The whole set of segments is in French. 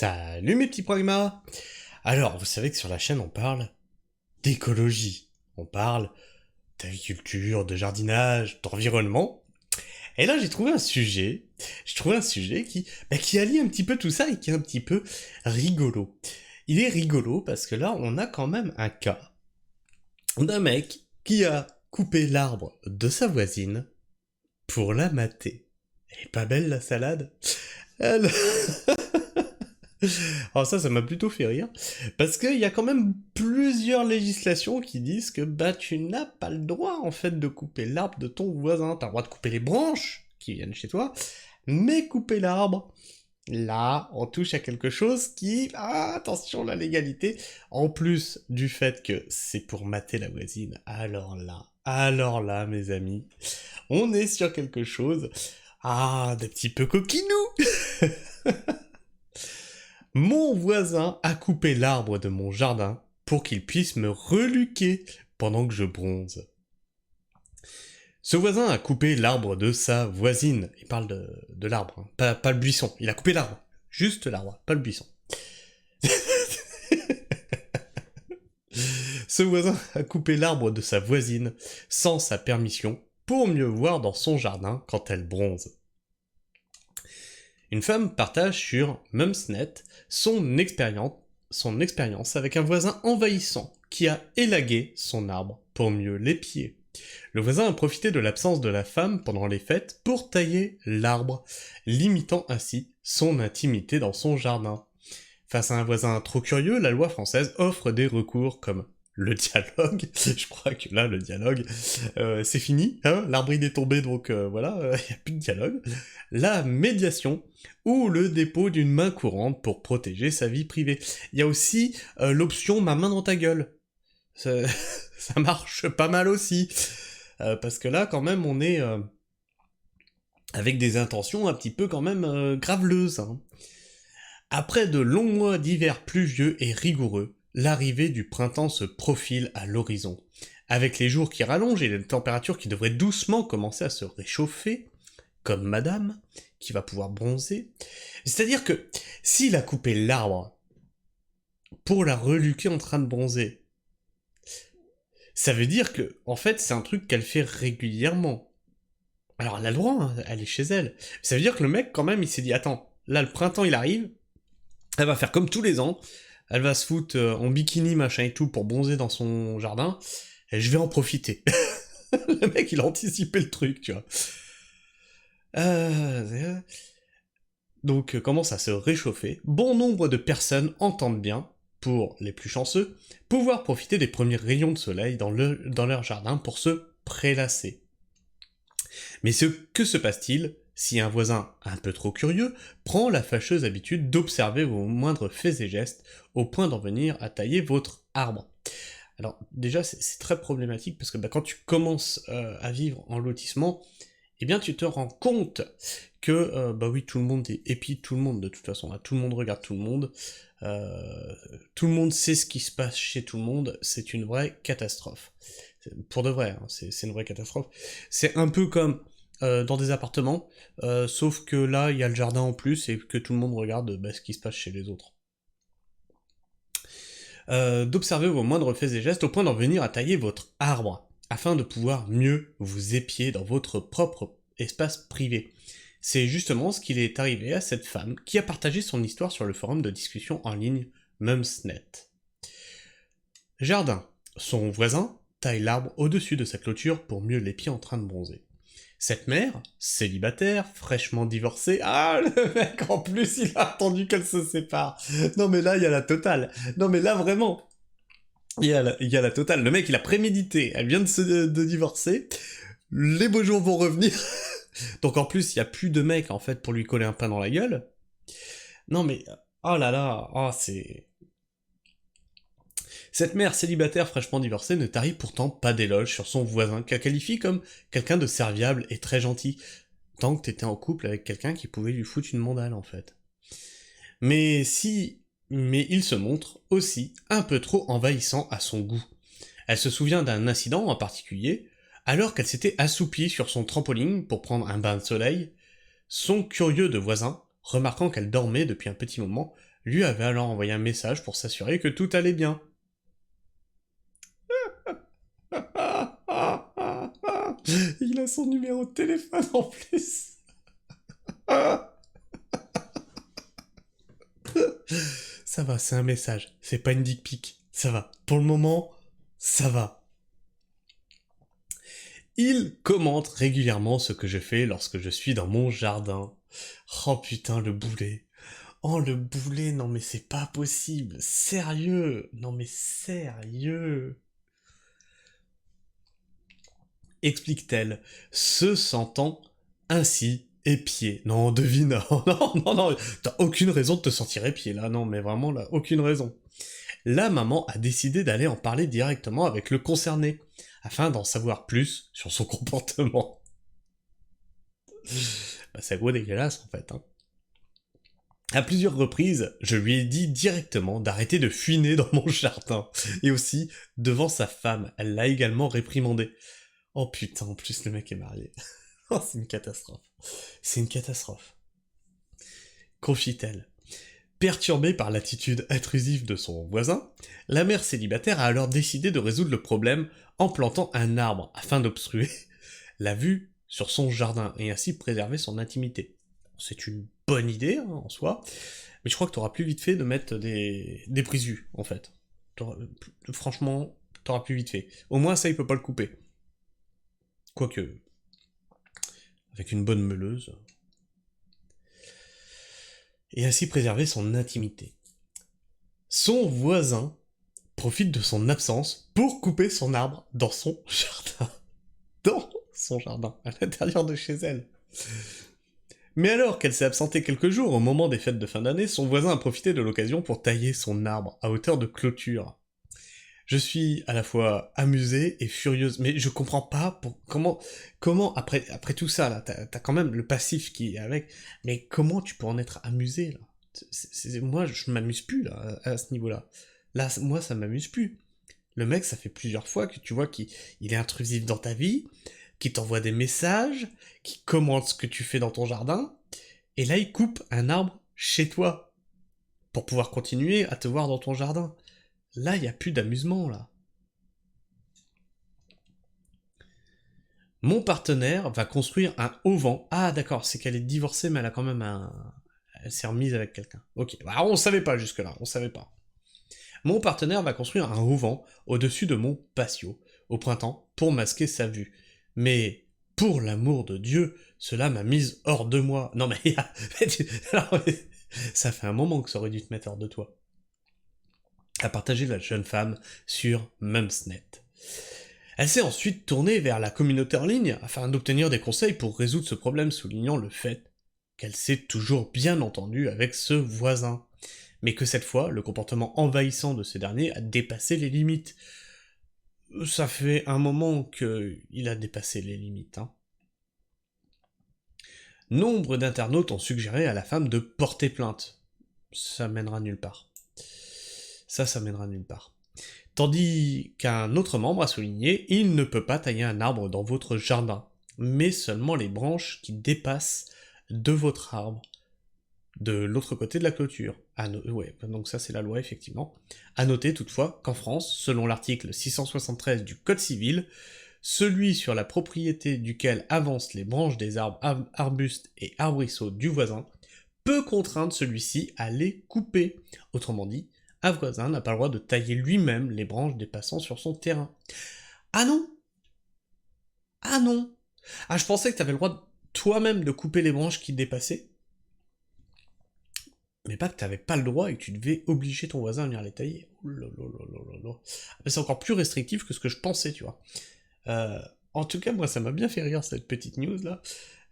Salut mes petits pragmas. Alors, vous savez que sur la chaîne, on parle d'écologie. On parle d'agriculture, de jardinage, d'environnement. Et là, j'ai trouvé un sujet qui allie un petit peu tout ça et qui est un petit peu rigolo. Il est rigolo parce que là, on a quand même un cas d'un mec qui a coupé l'arbre de sa voisine pour la mater. Elle est pas belle la salade? Elle... Alors ça m'a plutôt fait rire, parce qu'il y a quand même plusieurs législations qui disent que bah tu n'as pas le droit en fait de couper l'arbre de ton voisin. T'as le droit de couper les branches qui viennent chez toi, mais couper l'arbre, là on touche à quelque chose qui... Ah, attention la légalité, en plus du fait que c'est pour mater la voisine, alors là mes amis, on est sur quelque chose, d'un petit peu coquinou. Mon voisin a coupé l'arbre de mon jardin pour qu'il puisse me reluquer pendant que je bronze. Ce voisin a coupé l'arbre de sa voisine. Il parle de l'arbre, hein. Pas le buisson. Il a coupé l'arbre. Juste l'arbre, pas le buisson. Ce voisin a coupé l'arbre de sa voisine sans sa permission pour mieux voir dans son jardin quand elle bronze. Une femme partage sur Mumsnet son expérience avec un voisin envahissant qui a élagué son arbre pour mieux l'épier. Le voisin a profité de l'absence de la femme pendant les fêtes pour tailler l'arbre, limitant ainsi son intimité dans son jardin. Face à un voisin trop curieux, la loi française offre des recours comme le dialogue. Je crois que là, le dialogue, c'est fini, hein, l'arbre il est tombé, donc voilà, il n'y a plus de dialogue. La médiation, ou le dépôt d'une main courante pour protéger sa vie privée. Il y a aussi l'option ma main dans ta gueule. Ça, ça marche pas mal aussi. Parce que là, quand même, on est avec des intentions un petit peu quand même graveleuses, hein. Après de longs mois d'hiver pluvieux et rigoureux, l'arrivée du printemps se profile à l'horizon. Avec les jours qui rallongent et les températures qui devraient doucement commencer à se réchauffer, comme madame, qui va pouvoir bronzer. C'est-à-dire que, s'il a coupé l'arbre pour la reluquer en train de bronzer, ça veut dire que, en fait, c'est un truc qu'elle fait régulièrement. Alors elle a le droit, hein, elle est chez elle. Ça veut dire que le mec, quand même, il s'est dit, attends, là, le printemps, il arrive, elle va faire comme tous les ans, elle va se foutre en bikini, machin et tout, pour bronzer dans son jardin, et je vais en profiter. Le mec, il a anticipé le truc, tu vois. Donc commence à se réchauffer. Bon nombre de personnes entendent bien, pour les plus chanceux, pouvoir profiter des premiers rayons de soleil dans leur jardin pour se prélasser. Mais que se passe-t-il si un voisin un peu trop curieux prend la fâcheuse habitude d'observer vos moindres faits et gestes au point d'en venir à tailler votre arbre? Alors déjà c'est très problématique parce que quand tu commences à vivre en lotissement, eh bien tu te rends compte que oui, tout le monde épie tout le monde de toute façon, là, tout le monde regarde tout le monde sait ce qui se passe chez tout le monde, c'est une vraie catastrophe. Pour de vrai, hein, c'est une vraie catastrophe. C'est un peu comme dans des appartements, sauf que là, il y a le jardin en plus et que tout le monde regarde ce qui se passe chez les autres. D'observer vos moindres faits et gestes au point d'en venir à tailler votre arbre, afin de pouvoir mieux vous épier dans votre propre espace privé. C'est justement ce qu'il est arrivé à cette femme qui a partagé son histoire sur le forum de discussion en ligne Mumsnet. Jardin. Son voisin taille l'arbre au-dessus de sa clôture pour mieux l'épier en train de bronzer. Cette mère, célibataire, fraîchement divorcée, le mec en plus il a attendu qu'elle se sépare. Non mais là il y a la totale. Non mais là vraiment, il y a la totale. Le mec il a prémédité, elle vient de divorcer, les beaux jours vont revenir. Donc en plus il y a plus de mecs en fait pour lui coller un pain dans la gueule. Non mais, oh là là, c'est... Cette mère célibataire fraîchement divorcée ne tarit pourtant pas d'éloge sur son voisin, qu'elle qualifie comme quelqu'un de serviable et très gentil, tant que t'étais en couple avec quelqu'un qui pouvait lui foutre une mandale en fait. Mais il se montre aussi un peu trop envahissant à son goût. Elle se souvient d'un incident en particulier, alors qu'elle s'était assoupie sur son trampoline pour prendre un bain de soleil, son curieux de voisin, remarquant qu'elle dormait depuis un petit moment, lui avait alors envoyé un message pour s'assurer que tout allait bien. Il a son numéro de téléphone en plus. Ça va, c'est un message, c'est pas une dick pic. Ça va. Pour le moment, ça va. Il commente régulièrement ce que je fais lorsque je suis dans mon jardin. Oh putain, le boulet. Oh le boulet, non mais c'est pas possible. Sérieux. Non mais sérieux. Explique-t-elle, se sentant ainsi épiée. Non, devine. Non, non, non, t'as aucune raison de te sentir épiée là. Non, mais vraiment là, aucune raison. La maman a décidé d'aller en parler directement avec le concerné, afin d'en savoir plus sur son comportement. Bah, c'est gros dégueulasse en fait. Hein. À plusieurs reprises, je lui ai dit directement d'arrêter de fuiner dans mon jardin, et aussi devant sa femme, elle l'a également réprimandé. Oh putain, en plus le mec est marié. Oh, c'est une catastrophe. C'est une catastrophe. Confie-t-elle. Perturbée par l'attitude intrusive de son voisin, la mère célibataire a alors décidé de résoudre le problème en plantant un arbre afin d'obstruer la vue sur son jardin et ainsi préserver son intimité. C'est une bonne idée hein, en soi, mais je crois que t'auras plus vite fait de mettre des prises-vues en fait. Franchement, t'auras plus vite fait. Au moins ça il peut pas le couper. Quoique, avec une bonne meuleuse. Et ainsi préserver son intimité. Son voisin profite de son absence pour couper son arbre dans son jardin. Dans son jardin, à l'intérieur de chez elle. Mais alors qu'elle s'est absentée quelques jours au moment des fêtes de fin d'année, son voisin a profité de l'occasion pour tailler son arbre à hauteur de clôture. Je suis à la fois amusée et furieuse, mais je comprends pas comment après tout ça, là, t'as quand même le passif qui est avec, mais comment tu peux en être amusé, là? Moi, je m'amuse plus, là, à ce niveau-là. Là, moi, ça m'amuse plus. Le mec, ça fait plusieurs fois que tu vois qu'il est intrusif dans ta vie, qu'il t'envoie des messages, qu'il commente ce que tu fais dans ton jardin, et là, il coupe un arbre chez toi, pour pouvoir continuer à te voir dans ton jardin. Là, il n'y a plus d'amusement, là. Mon partenaire va construire un auvent. Ah, d'accord, c'est qu'elle est divorcée, mais elle a quand même un... Elle s'est remise avec quelqu'un. Ok, bah, on savait pas jusque-là, on savait pas. Mon partenaire va construire un auvent au-dessus de mon patio, au printemps, pour masquer sa vue. Mais, pour l'amour de Dieu, cela m'a mise hors de moi. Non mais, ça fait un moment que ça aurait dû te mettre hors de toi. A partagé la jeune femme sur Mumsnet. Elle s'est ensuite tournée vers la communauté en ligne afin d'obtenir des conseils pour résoudre ce problème, soulignant le fait qu'elle s'est toujours bien entendue avec ce voisin, mais que cette fois, le comportement envahissant de ce dernier a dépassé les limites. Ça fait un moment qu'il a dépassé les limites, hein. Nombre d'internautes ont suggéré à la femme de porter plainte. Ça mènera nulle part. Ça mènera nulle part. Tandis qu'un autre membre a souligné, il ne peut pas tailler un arbre dans votre jardin, mais seulement les branches qui dépassent de votre arbre, de l'autre côté de la clôture. Ouais, donc ça c'est la loi effectivement. À noter toutefois qu'en France, selon l'article 673 du Code civil, celui sur la propriété duquel avancent les branches des arbres, arbustes et arbrisseaux du voisin peut contraindre celui-ci à les couper. Autrement dit, un voisin n'a pas le droit de tailler lui-même les branches dépassant sur son terrain. Ah non? Ah non? Ah, je pensais que t'avais le droit toi-même de couper les branches qui dépassaient, mais pas que t'avais pas le droit et que tu devais obliger ton voisin à venir les tailler. C'est encore plus restrictif que ce que je pensais, tu vois. En tout cas, moi, ça m'a bien fait rire, cette petite news-là.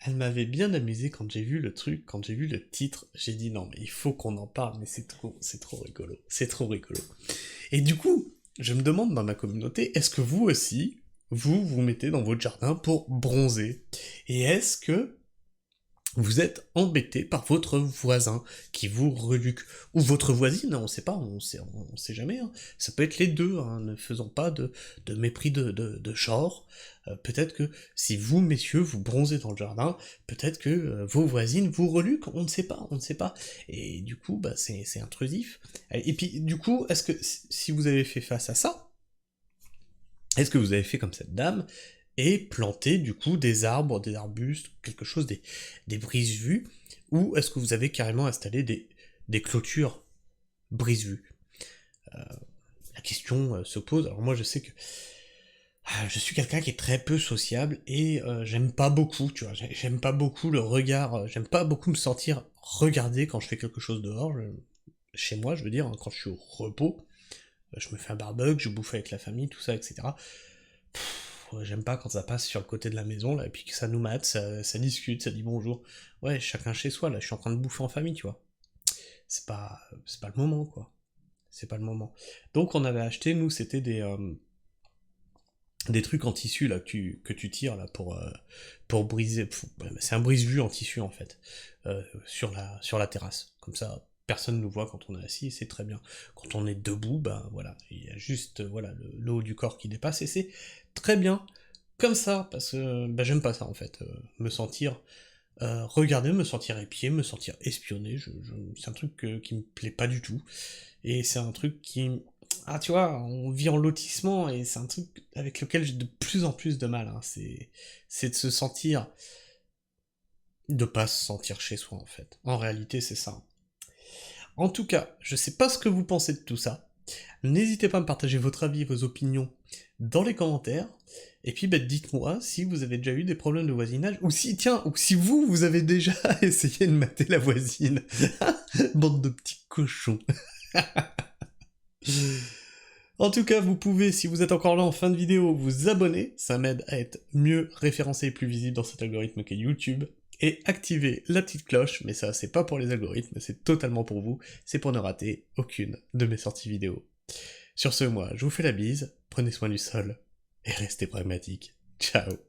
Elle m'avait bien amusé quand j'ai vu le truc, quand j'ai vu le titre. J'ai dit non, mais il faut qu'on en parle, mais c'est trop rigolo. C'est trop rigolo. Et du coup, je me demande dans ma communauté, est-ce que vous aussi, vous mettez dans votre jardin pour bronzer? Et est-ce que vous êtes embêté par votre voisin qui vous reluque, ou votre voisine, hein, on sait pas, on sait jamais, hein. Ça peut être les deux, hein, ne faisons pas de mépris de genre. Peut-être que si vous, messieurs, vous bronzez dans le jardin, peut-être que vos voisines vous reluquent, on ne sait pas, on ne sait pas. Et du coup, bah, c'est intrusif. Et puis, du coup, est-ce que si vous avez fait face à ça, est-ce que vous avez fait comme cette dame et planter du coup des arbres, des arbustes, quelque chose, des brise-vues, ou est-ce que vous avez carrément installé des clôtures brise-vues? La question se pose. Alors moi je sais que je suis quelqu'un qui est très peu sociable et j'aime pas beaucoup, tu vois, j'aime pas beaucoup le regard, j'aime pas beaucoup me sentir regardé quand je fais quelque chose dehors, chez moi je veux dire, hein, quand je suis au repos, je me fais un barbecue, je bouffe avec la famille, tout ça, etc. Ouais, j'aime pas quand ça passe sur le côté de la maison, là, et puis que ça nous mate, ça discute, ça dit bonjour. Ouais, chacun chez soi, là, je suis en train de bouffer en famille, tu vois. C'est pas le moment, quoi. C'est pas le moment. Donc on avait acheté, nous, c'était des trucs en tissu, là, que tu tires, là, pour briser... C'est un brise-vue en tissu, en fait, sur la terrasse. Comme ça, personne nous voit quand on est assis, et c'est très bien. Quand on est debout, ben voilà, il y a juste, voilà, le haut du corps qui dépasse, et c'est très bien comme ça, parce que bah, j'aime pas ça en fait, me sentir regardé, me sentir épié, me sentir espionné, c'est un truc qui me plaît pas du tout, et c'est un truc qui... Ah tu vois, on vit en lotissement, et c'est un truc avec lequel j'ai de plus en plus de mal, hein. C'est de se sentir... de pas se sentir chez soi en fait. En réalité c'est ça. En tout cas, je sais pas ce que vous pensez de tout ça. N'hésitez pas à me partager votre avis et vos opinions dans les commentaires. Et puis bah, dites-moi si vous avez déjà eu des problèmes de voisinage, ou si, tiens, ou si vous avez déjà essayé de mater la voisine. Bande de petits cochons. En tout cas, vous pouvez, si vous êtes encore là en fin de vidéo, vous abonner, ça m'aide à être mieux référencé et plus visible dans cet algorithme qu'est YouTube, et activer la petite cloche, mais ça c'est pas pour les algorithmes, c'est totalement pour vous, c'est pour ne rater aucune de mes sorties vidéo. Sur ce, moi, je vous fais la bise, prenez soin du sol, et restez pragmatiques. Ciao.